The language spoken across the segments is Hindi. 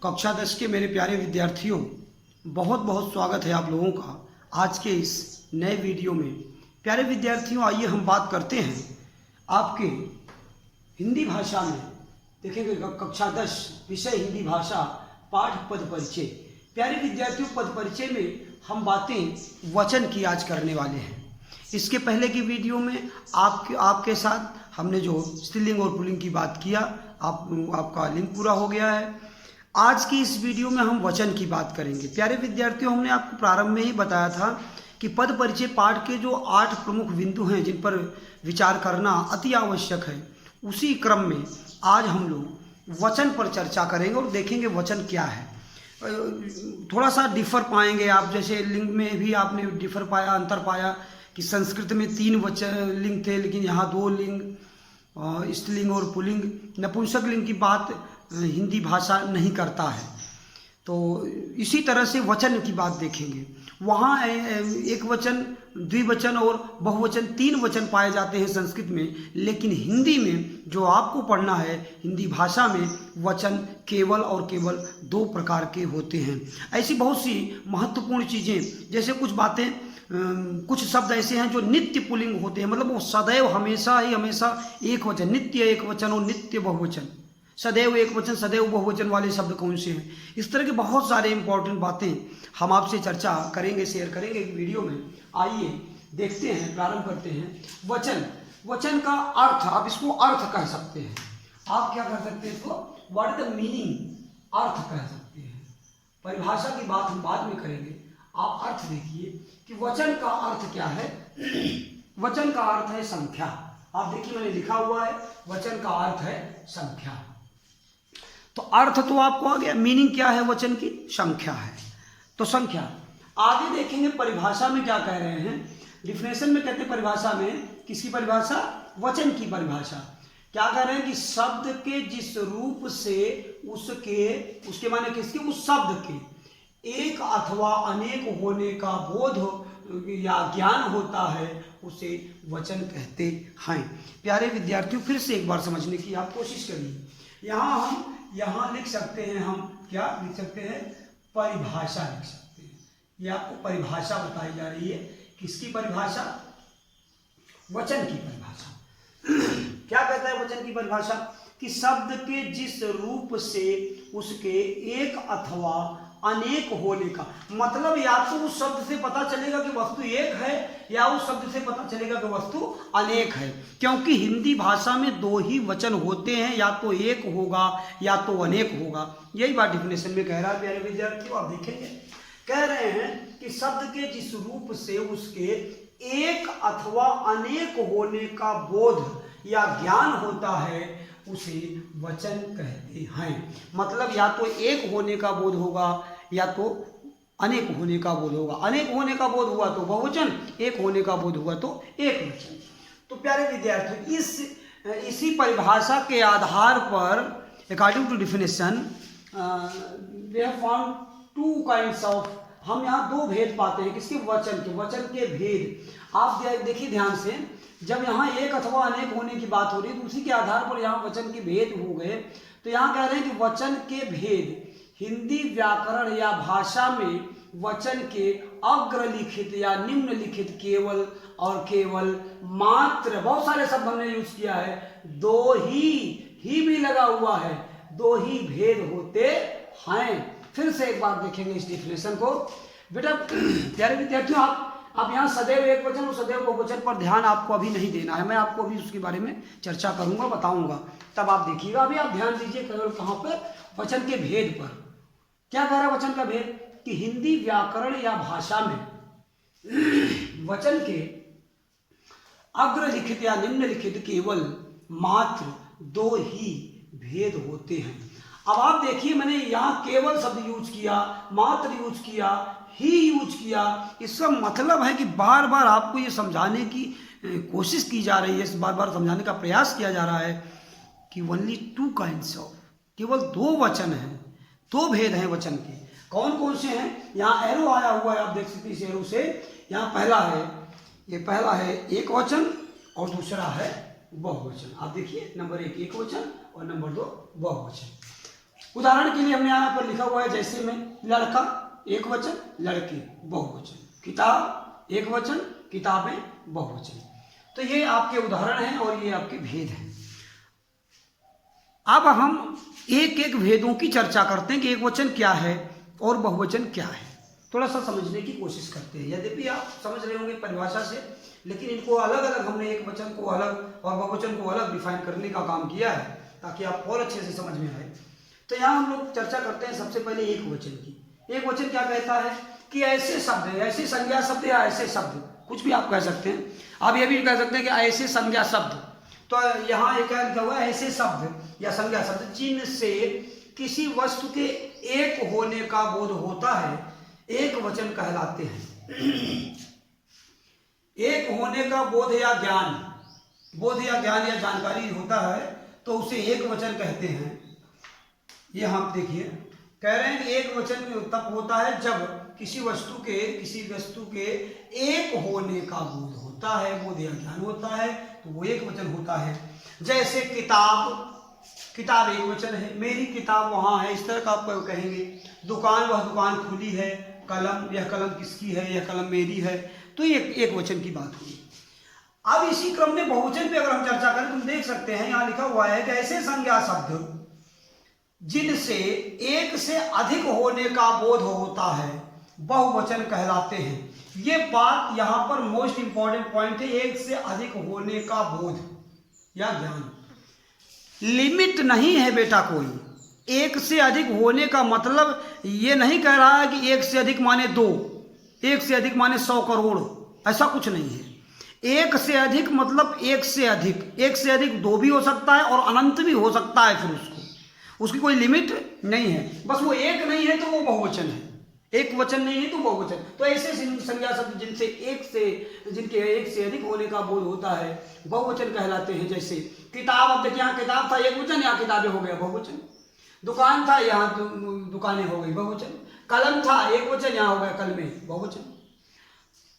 कक्षा 10 के मेरे प्यारे विद्यार्थियों, बहुत बहुत स्वागत है आप लोगों का आज के इस नए वीडियो में। प्यारे विद्यार्थियों, आइए हम बात करते हैं आपके हिंदी भाषा में। देखेंगे कक्षा 10 विषय हिंदी भाषा पाठ पद परिचय। प्यारे विद्यार्थियों, पद परिचय में हम बातें वचन की आज करने वाले हैं। इसके पहले की वीडियो में आपके साथ हमने जो स्त्रीलिंग और पुल्लिंग की बात किया, आपका लिंक पूरा हो गया है। आज की इस वीडियो में हम वचन की बात करेंगे। प्यारे विद्यार्थियों, हमने आपको प्रारंभ में ही बताया था कि पद परिचय पाठ के जो 8 प्रमुख बिंदु हैं जिन पर विचार करना अति आवश्यक है, उसी क्रम में आज हम लोग वचन पर चर्चा करेंगे और देखेंगे वचन क्या है। थोड़ा सा डिफर पाएंगे आप, जैसे लिंग में भी आपने डिफर पाया, अंतर पाया कि संस्कृत में 3 वचन लिंग थे, लेकिन यहाँ 2 लिंग, स्त्रीलिंग और पुल्लिंग। नपुंसक लिंग की बात हिंदी भाषा नहीं करता है। तो इसी तरह से वचन की बात देखेंगे। वहाँ एक वचन, द्विवचन और बहुवचन 3 वचन पाए जाते हैं संस्कृत में, लेकिन हिंदी में जो आपको पढ़ना है, हिंदी भाषा में वचन केवल और केवल 2 प्रकार के होते हैं। ऐसी बहुत सी महत्वपूर्ण चीज़ें, जैसे कुछ बातें, कुछ शब्द ऐसे हैं जो नित्य पुल्लिंग होते हैं, मतलब वो सदैव हमेशा एक वचन, नित्य एक वचन और नित्य बहुवचन। सदैव एक वचन, सदैव बहुवचन वाले शब्द कौन से हैं? इस तरह के बहुत सारे इंपॉर्टेंट बातें हम आपसे चर्चा करेंगे, शेयर करेंगे वीडियो में। आइए देखते हैं, प्रारंभ करते हैं। वचन का अर्थ, आप इसको अर्थ कह सकते हैं। आप क्या कह सकते हैं इसको? What is the meaning? अर्थ कह सकते हैं। परिभाषा की बात हम बाद में करेंगे। आप अर्थ देखिए कि वचन का अर्थ क्या है। वचन का अर्थ है संख्या। आप देखिए, मैंने लिखा हुआ है वचन का अर्थ है संख्या। तो अर्थ तो आपको आ गया, मीनिंग क्या है वचन की? संख्या है। तो संख्या आगे देखेंगे परिभाषा में क्या कह रहे हैं। डिफिनेशन में कहते हैं परिभाषा में, किसकी परिभाषा? वचन की परिभाषा। क्या कह रहे हैं कि शब्द के जिस रूप से उसके माने किसके? उस शब्द के एक अथवा अनेक होने का बोध या ज्ञान होता है, उसे वचन कहते हैं। प्यारे विद्यार्थियों, फिर से एक बार समझने की आप कोशिश करिए। यहाँ लिख सकते हैं, हम क्या लिख सकते हैं? परिभाषा लिख सकते हैं। ये आपको परिभाषा बताई जा रही है। किसकी परिभाषा? वचन की परिभाषा। क्या कहता है वचन की परिभाषा? कि शब्द के जिस रूप से उसके एक अथवा अनेक होने का, मतलब या तो उस शब्द से पता चलेगा कि वस्तु एक है, या उस शब्द से पता चलेगा कि वस्तु अनेक है। क्योंकि हिंदी भाषा में 2 ही वचन होते हैं, या तो एक होगा या तो अनेक होगा। यही बात डिफिनेशन में कह रहा है। प्यारे विद्यार्थियों, आप देखेंगे, कह रहे हैं कि शब्द के जिस रूप से उसके एक अथवा अनेक होने का बोध या ज्ञान होता है, उसे वचन कहते हैं। मतलब या तो एक होने का बोध होगा या तो अनेक होने का बोध होगा। अनेक होने का बोध हुआ तो बहुवचन, एक होने का बोध हुआ तो एक वचन। तो प्यारे विद्यार्थियों, इसी परिभाषा के आधार पर, according to definition, we have found 2 kinds of, हम यहाँ 2 भेद पाते हैं। किसके? वचन के भेद। आप देखिए ध्यान से, जब यहाँ एक अथवा अनेक होने की बात हो रही है, तो उसी के आधार पर यहाँ वचन के भेद हो गए। तो यहाँ कह रहे हैं कि वचन के भेद हिंदी व्याकरण या भाषा में वचन के अग्रलिखित या निम्नलिखित, केवल और केवल, मात्र, बहुत सारे शब्द हमने यूज किया है, 2 ही भी लगा हुआ है, 2 ही भेद होते हैं। फिर से एक बार देखेंगे इस डिफिनेशन को। बेटा प्यारे विद्यार्थियों, आप यहाँ सदैव एक वचन और सदैव बहुवचन पर ध्यान आपको अभी नहीं देना है। मैं आपको अभी उसके बारे में चर्चा करूंगा, बताऊंगा, तब आप देखिएगा। अभी आप ध्यान दीजिए केवल कहाँ पर? वचन के भेद पर। क्या कह रहा है वचन का भेद? कि हिंदी व्याकरण या भाषा में वचन के अग्रलिखित या निम्नलिखित, केवल, मात्र 2 ही भेद होते हैं। अब आप देखिए, मैंने यहाँ केवल शब्द यूज किया, मात्र यूज किया, ही यूज किया। इसका मतलब है कि बार बार आपको ये समझाने की कोशिश की जा रही है, बार बार समझाने का प्रयास किया जा रहा है कि ओनली 2 काइंड्स ऑफ, केवल 2 वचन हैं, 2 भेद हैं वचन के। कौन कौन से हैं? यहाँ एरो आया हुआ है, आप देख सकते हैं इस एरो से। यहाँ पहला है एक वचन और दूसरा है बहुवचन। आप देखिए, नंबर 1 एक वचन और नंबर 2 बहुवचन। उदाहरण के लिए हमने यहाँ पर लिखा हुआ है, जैसे में लड़का एक वचन, लड़के बहुवचन, किताब एक वचन, किताबें बहुवचन। तो ये आपके उदाहरण हैं और ये आपके भेद हैं। अब हम एक एक भेदों की चर्चा करते हैं कि एक वचन क्या है और बहुवचन क्या है, थोड़ा सा समझने की कोशिश करते हैं। यद्यपि आप समझ रहे होंगे परिभाषा से, लेकिन इनको अलग अलग हमने एक वचन को अलग और बहुवचन को अलग डिफाइन करने का काम किया है ताकि आप और अच्छे से समझ में आए। तो यहाँ हम लोग चर्चा करते हैं सबसे पहले एक वचन की। एक वचन क्या कहता है कि ऐसे शब्द है, ऐसे संज्ञा शब्द या ऐसे शब्द, कुछ भी आप कह सकते हैं। आप ये भी कह सकते हैं कि ऐसे संज्ञा शब्द। तो यहाँ एक क्या लिखा हुआ है, ऐसे शब्द या संज्ञा शब्द जिनसे किसी वस्तु के एक होने का बोध होता है, एक वचन कहलाते हैं। एक होने का बोध या ज्ञान, बोध या ज्ञान या जानकारी होता है तो उसे एक वचन कहते हैं। ये हम देखिए कह रहे हैं कि एक वचन तब होता है जब किसी वस्तु के एक होने का बोध होता है, बोध या ज्ञान होता है, तो वो एक वचन होता है। जैसे किताब, किताब एक वचन है, मेरी किताब वहाँ है, इस तरह का आप कहेंगे। दुकान, वह दुकान खुली है। कलम, यह कलम किसकी है, यह कलम मेरी है। तो ये एक वचन की बात हुई। अब इसी क्रम में बहुवचन पे अगर हम चर्चा करें, तुम देख सकते हैं यहाँ लिखा हुआ है कि ऐसे संज्ञा शब्द जिनसे एक से अधिक होने का बोध होता है बहुवचन कहलाते हैं। ये बात यहाँ पर मोस्ट इंपॉर्टेंट पॉइंट है, एक से अधिक होने का बोध या ज्ञान। लिमिट नहीं है बेटा कोई। एक से अधिक होने का मतलब ये नहीं कह रहा है कि एक से अधिक माने 2, एक से अधिक माने 100 करोड़, ऐसा कुछ नहीं है। एक से अधिक मतलब एक से अधिक 2 भी हो सकता है और अनंत भी हो सकता है। फिर उसकी कोई लिमिट नहीं है। बस वो एक नहीं है तो वो बहुवचन है, एक वचन नहीं है तो बहुवचन। तो ऐसे संज्ञा शब्द जिनके एक से अधिक होने का बोध होता है बहुवचन कहलाते हैं। जैसे किताब, अब देखिए यहाँ किताब था एक वचन, यहाँ किताबें हो गया बहुवचन। दुकान था, यहाँ दुकानें हो गई बहुवचन। कलम था एक वचन, यहाँ हो गया कलमें बहुवचन।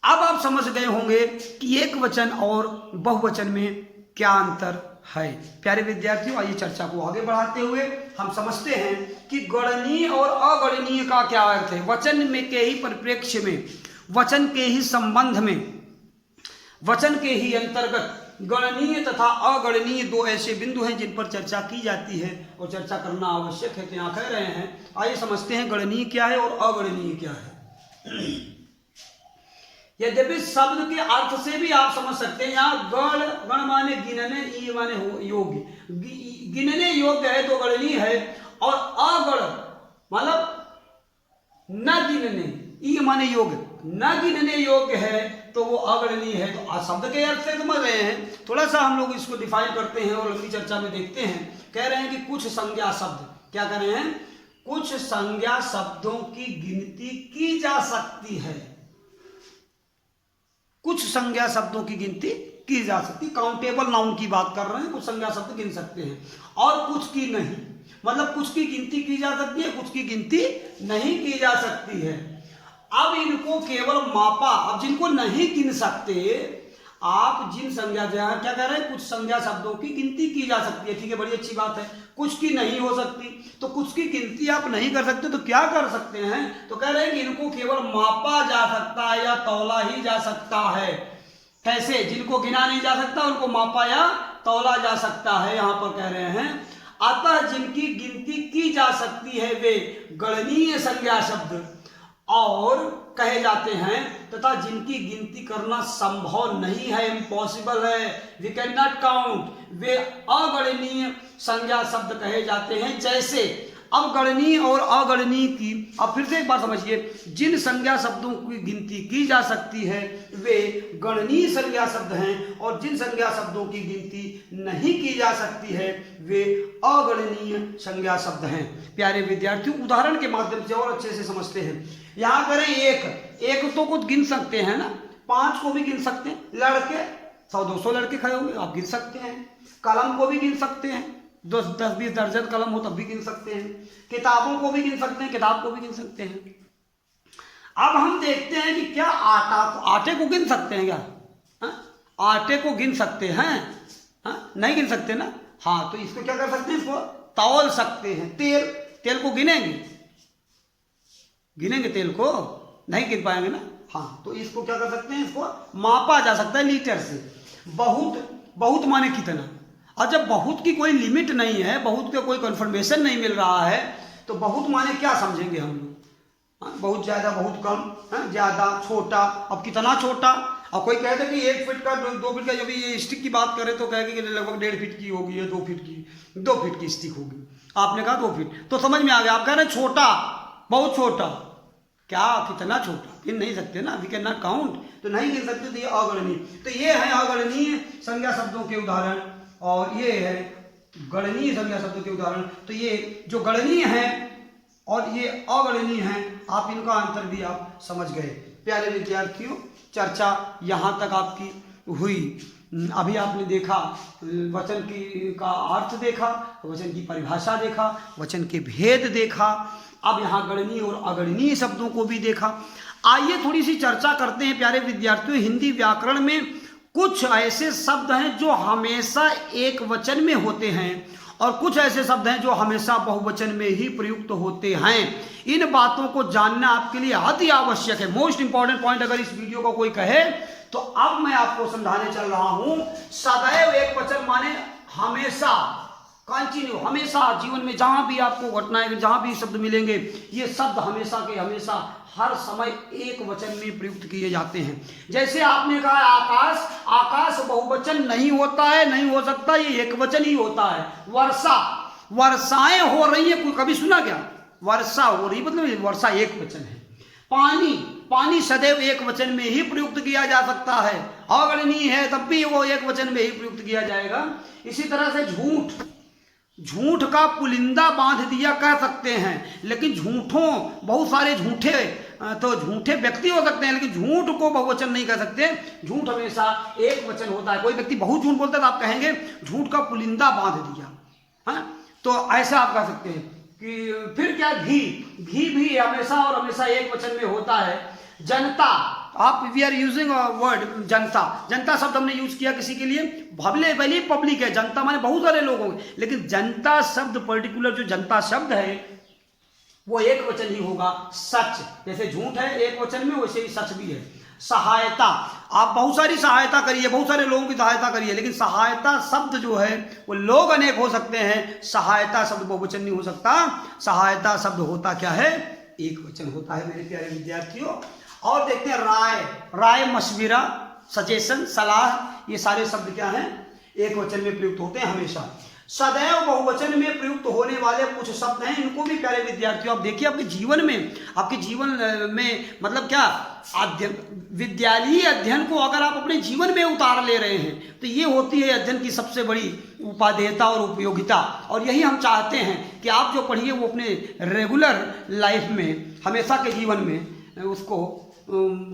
अब आप समझ गए होंगे कि एक वचन और बहुवचन में क्या अंतर है। प्यारे विद्यार्थियों, आइए चर्चा को आगे बढ़ाते हुए हम समझते हैं कि गणनीय और अगणनीय का क्या अर्थ है। वचन में के ही परिप्रेक्ष्य में, वचन के ही संबंध में, वचन के ही अंतर्गत गणनीय तथा अगणनीय 2 ऐसे बिंदु हैं जिन पर चर्चा की जाती है और चर्चा करना आवश्यक है। तो यहाँ कह रहे हैं, आइए समझते हैं गणनीय क्या है और अगणनीय क्या है। यद्यपि शब्द के अर्थ से भी आप समझ सकते हैं। यहाँ गण माने गिनने, ई माने योग्य, गिनने योग्य है तो गणनीय है, और अगण मतलब न गिनने, ई माने योग्य, न गिनने योग्य है तो वो अगणनीय है। तो शब्द के अर्थ से समझ रहे हैं। थोड़ा सा हम लोग इसको डिफाइन करते हैं और लंबी चर्चा में देखते हैं। कह रहे हैं कि कुछ संज्ञा शब्द, क्या कह रहे हैं, कुछ संज्ञा शब्दों की गिनती की जा सकती है। कुछ संज्ञा शब्दों की गिनती की जा सकती, काउंटेबल नाउन की बात कर रहे हैं। कुछ संज्ञा शब्द गिन सकते हैं और कुछ की नहीं, मतलब कुछ की गिनती की जा सकती है, कुछ की गिनती नहीं की जा सकती है। अब इनको केवल मापा, अब जिनको नहीं गिन सकते, आप जिन संज्ञा, क्या कह रहे हैं, कुछ संज्ञा शब्दों की गिनती की जा सकती है। ठीक है, बड़ी अच्छी बात है। कुछ की नहीं हो सकती, तो कुछ की गिनती आप नहीं कर सकते तो क्या कर सकते हैं, तो कह रहे हैं कि इनको केवल मापा जा सकता है या तौला ही जा सकता है। कैसे, जिनको गिना नहीं जा सकता उनको मापा या तौला जा सकता है, यहां पर कह रहे हैं। अतः जिनकी गिनती की जा सकती है वे गणनीय संज्ञा शब्द और कहे जाते हैं, तथा जिनकी गिनती करना संभव नहीं है, इम्पॉसिबल है, वी कैन नॉट काउंट, वे अगणनीय संज्ञा शब्द कहे जाते हैं। जैसे अब गणनीय और अगणनीय की, अब फिर से एक बार समझिए, जिन संज्ञा शब्दों की गिनती की जा सकती है वे गणनीय संज्ञा शब्द हैं, और जिन संज्ञा शब्दों की गिनती नहीं की जा सकती है वे अगणनीय संज्ञा शब्द हैं। प्यारे विद्यार्थियों, उदाहरण के माध्यम से और अच्छे से समझते हैं। यहाँ करें एक तो कुछ गिन सकते हैं ना, 5 को भी गिन सकते हैं। लड़के 100-200 लड़के खड़े होंगे, आप गिन सकते हैं। कलम को भी गिन सकते हैं, 10-20 दर्जन कलम हो तब भी गिन सकते हैं। किताबों को भी गिन सकते हैं, किताब को भी गिन सकते हैं। अब हम देखते हैं कि क्या आटे को गिन सकते हैं क्या? आटे को गिन सकते हैं? नहीं गिन सकते ना। हाँ, तो इसको क्या कर सकते हैं, इसको तौल सकते हैं। तेल को गिनेंगे, गिनेंगे तेल को, नहीं गिन पाएंगे ना। हाँ, तो इसको क्या कर सकते हैं, इसको मापा जा सकता है लीटर से। बहुत माने कितना, और जब बहुत की कोई लिमिट नहीं है, बहुत का कोई कंफर्मेशन नहीं मिल रहा है, तो बहुत माने क्या समझेंगे हम लोग, बहुत ज़्यादा, बहुत कम, ज़्यादा, छोटा। अब कितना छोटा, अब कोई कहते कि 1 फीट का, 2 फीट का, जब ये स्टिक की बात करें तो कहेंगे कि लगभग 1.5 फीट की होगी या 2 फीट की स्टिक होगी। आपने कहा 2 फीट, तो समझ में आ गया। आप कह रहे हैं छोटा, बहुत छोटा, क्या कितना छोटा, गिन नहीं सकते ना, वी कैन नॉट काउंट, तो नहीं गिन सकते, तो ये अगणनीय। तो ये है अगणनीय संज्ञा शब्दों के उदाहरण, और ये है गणनीय संज्ञा शब्दों के उदाहरण। तो ये जो गणनीय है और ये अगणनीय है, आप इनका अंतर भी आप समझ गए। प्यारे विद्यार्थियों, चर्चा यहाँ तक आपकी हुई। अभी आपने देखा वचन की का अर्थ देखा, वचन की परिभाषा देखा, वचन के भेद देखा, अब यहाँ गणनीय और अगणनीय शब्दों को भी देखा। आइए थोड़ी सी चर्चा करते हैं प्यारे विद्यार्थियों। हिंदी व्याकरण में कुछ ऐसे शब्द हैं जो हमेशा एक वचन में होते हैं, और कुछ ऐसे शब्द हैं जो हमेशा बहुवचन में ही प्रयुक्त होते हैं। इन बातों को जानना आपके लिए अति आवश्यक है। मोस्ट इंपॉर्टेंट पॉइंट अगर इस वीडियो को कोई कहे तो अब मैं आपको समझाने चल रहा हूं। सदैव एक वचन माने हमेशा, कंटिन्यू, हमेशा जीवन में जहां भी आपको घटनाएं, जहां भी शब्द मिलेंगे, ये शब्द हमेशा के हमेशा हर समय एक वचन में प्रयुक्त किए जाते हैं। जैसे आपने कहा आकाश, आकाश बहुवचन नहीं होता है, नहीं हो सकता, ये एक वचन ही होता है। वर्षा, वर्षाएं हो रही है, कभी सुना क्या, वर्षा हो रही, मतलब वर्षा एक वचन है। पानी, पानी सदैव एक वचन में ही प्रयुक्त किया जा सकता है। अगणनीय है तब भी वो एक वचन में ही प्रयुक्त किया जाएगा। इसी तरह से झूठ, झूठ का पुलिंदा बांध दिया कह सकते हैं, लेकिन झूठों, बहुत सारे झूठे, तो झूठे व्यक्ति हो सकते हैं, लेकिन झूठ को बहुवचन नहीं कह सकते। झूठ हमेशा एक वचन होता है। कोई व्यक्ति बहुत झूठ बोलता है तो आप कहेंगे झूठ का पुलिंदा बांध दिया, हाँ, तो ऐसा आप कह सकते हैं। कि फिर क्या, घी, घी भी हमेशा और हमेशा एक वचन में होता है। जनता, आप वी आर यूजिंग वर्ड जनता, जनता शब्द हमने यूज किया किसी के लिए, भले पब्लिक है, जनता माने बहुत सारे लोग होंगे, लेकिन जनता शब्द पर्टिकुलर जो जनता शब्द है वो एक वचन ही होगा। सच, जैसे झूठ है एक वचन में, वैसे ही सच भी है। सहायता, आप बहुत सारी सहायता करिए, बहुत सारे लोगों की सहायता करिए, लेकिन सहायता शब्द जो है वो लोग अनेक हो सकते हैं, सहायता शब्द बहुवचन नहीं हो सकता। सहायता शब्द होता क्या है, एक वचन होता है मेरे प्यारे विद्यार्थियों। और देखते हैं राय, राय मशविरा, सजेशन, सलाह, ये सारे शब्द क्या हैं, एक वचन में प्रयुक्त होते हैं हमेशा। सदैव बहुवचन में प्रयुक्त होने वाले कुछ शब्द हैं, इनको भी प्यारे विद्यार्थियों आप देखिए आपके जीवन में, आपके जीवन में मतलब क्या, अध्ययन, विद्यालयी अध्ययन को अगर आप अपने जीवन में उतार ले रहे हैं तो ये होती है अध्ययन की सबसे बड़ी उपादेयता और उपयोगिता। और यही हम चाहते हैं कि आप जो पढ़िए वो अपने रेगुलर लाइफ में, हमेशा के जीवन में उसको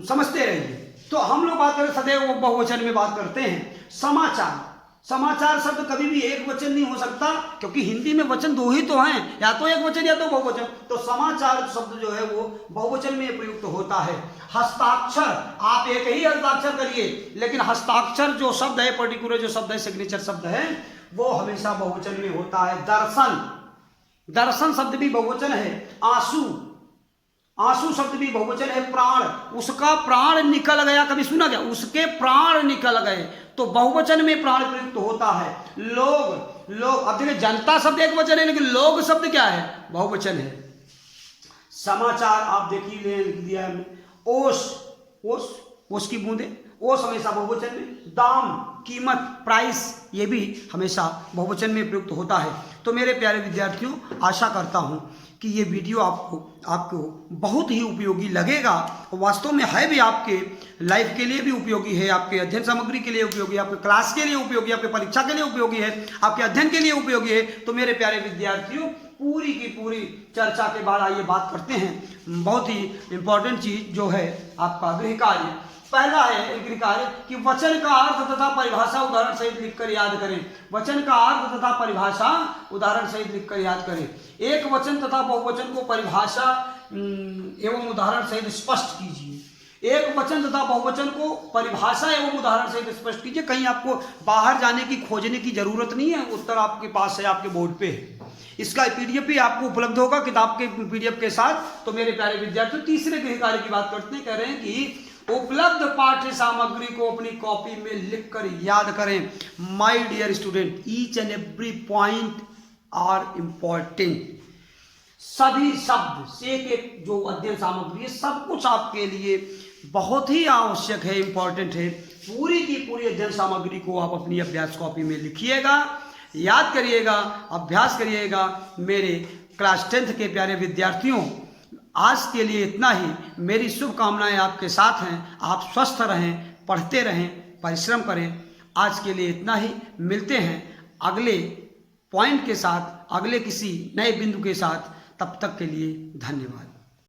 समझते रहिए। तो हम लोग बात करें सदैव बहुवचन में बात करते हैं। समाचार, समाचार शब्द कभी भी एक वचन नहीं हो सकता, क्योंकि हिंदी में वचन दो ही तो हैं, या तो एक वचन या तो बहुवचन। तो समाचार शब्द जो है वो बहुवचन में प्रयुक्त होता है। हस्ताक्षर, आप एक ही हस्ताक्षर करिए, लेकिन हस्ताक्षर जो शब्द है, पर्टिकुलर जो शब्द है, सिग्नेचर शब्द है, वो हमेशा बहुवचन में होता है। दर्शन, दर्शन शब्द भी बहुवचन है। आंसू, आंसू शब्द भी बहुवचन है। प्राण, उसका प्राण निकल गया, कभी सुना क्या, उसके प्राण निकल गए, तो बहुवचन में प्राण प्रयुक्त होता है। लोग, लोग, अब देखिए जनता शब्द एक वचन है, लेकिन लोग शब्द क्या है, बहुवचन है। समाचार आप देखिए लिख दिया है। ओस, ओस, ओस की बूंदे, ओस हमेशा बहुवचन में। दाम, कीमत, प्राइस, ये भी हमेशा बहुवचन में प्रयुक्त होता है। तो मेरे प्यारे विद्यार्थियों, आशा करता हूं कि ये वीडियो आपको बहुत ही उपयोगी लगेगा, और वास्तव में है भी, आपके लाइफ के लिए भी उपयोगी है, आपके अध्ययन सामग्री के लिए उपयोगी है, आपके क्लास के लिए उपयोगी है, आपके परीक्षा के लिए उपयोगी है, आपके अध्ययन के लिए उपयोगी है। तो मेरे प्यारे विद्यार्थियों, पूरी की पूरी चर्चा के बाद आइए बात करते हैं बहुत ही इंपॉर्टेंट चीज जो है आपका गृह कार्य। पहला है गृह कार्य कि वचन का अर्थ तथा परिभाषा उदाहरण सहित लिखकर याद करें। वचन का अर्थ तथा परिभाषा उदाहरण सहित लिखकर याद करें। एक वचन तथा बहुवचन को परिभाषा एवं उदाहरण सहित स्पष्ट कीजिए। एक वचन तथा बहुवचन को परिभाषा एवं उदाहरण सहित स्पष्ट कीजिए। कहीं आपको बाहर जाने की, खोजने की जरूरत नहीं है, उत्तर आपके पास है, आपके बोर्ड पे है। इसका पीडीएफ भी आपको उपलब्ध होगा किताब के पीडीएफ के साथ। तो मेरे प्यारे विद्यार्थियों, तीसरे गृह कार्य की बात करते हैं। कह रहे हैं कि उपलब्ध पाठ्य सामग्री को अपनी कॉपी में लिखकर याद करें। My dear student, each and every point are important. सभी शब्द से एक जो अध्ययन सामग्री है, सब कुछ आपके लिए बहुत ही आवश्यक है, इंपॉर्टेंट है। पूरी की पूरी अध्ययन सामग्री को आप अपनी अभ्यास कॉपी में लिखिएगा, याद करिएगा, अभ्यास करिएगा। मेरे क्लास 10th के प्यारे विद्यार्थियों, आज के लिए इतना ही। मेरी शुभकामनाएं आपके साथ हैं। आप स्वस्थ रहें, पढ़ते रहें, परिश्रम करें। आज के लिए इतना ही। मिलते हैं अगले पॉइंट के साथ, अगले किसी नए बिंदु के साथ। तब तक के लिए धन्यवाद।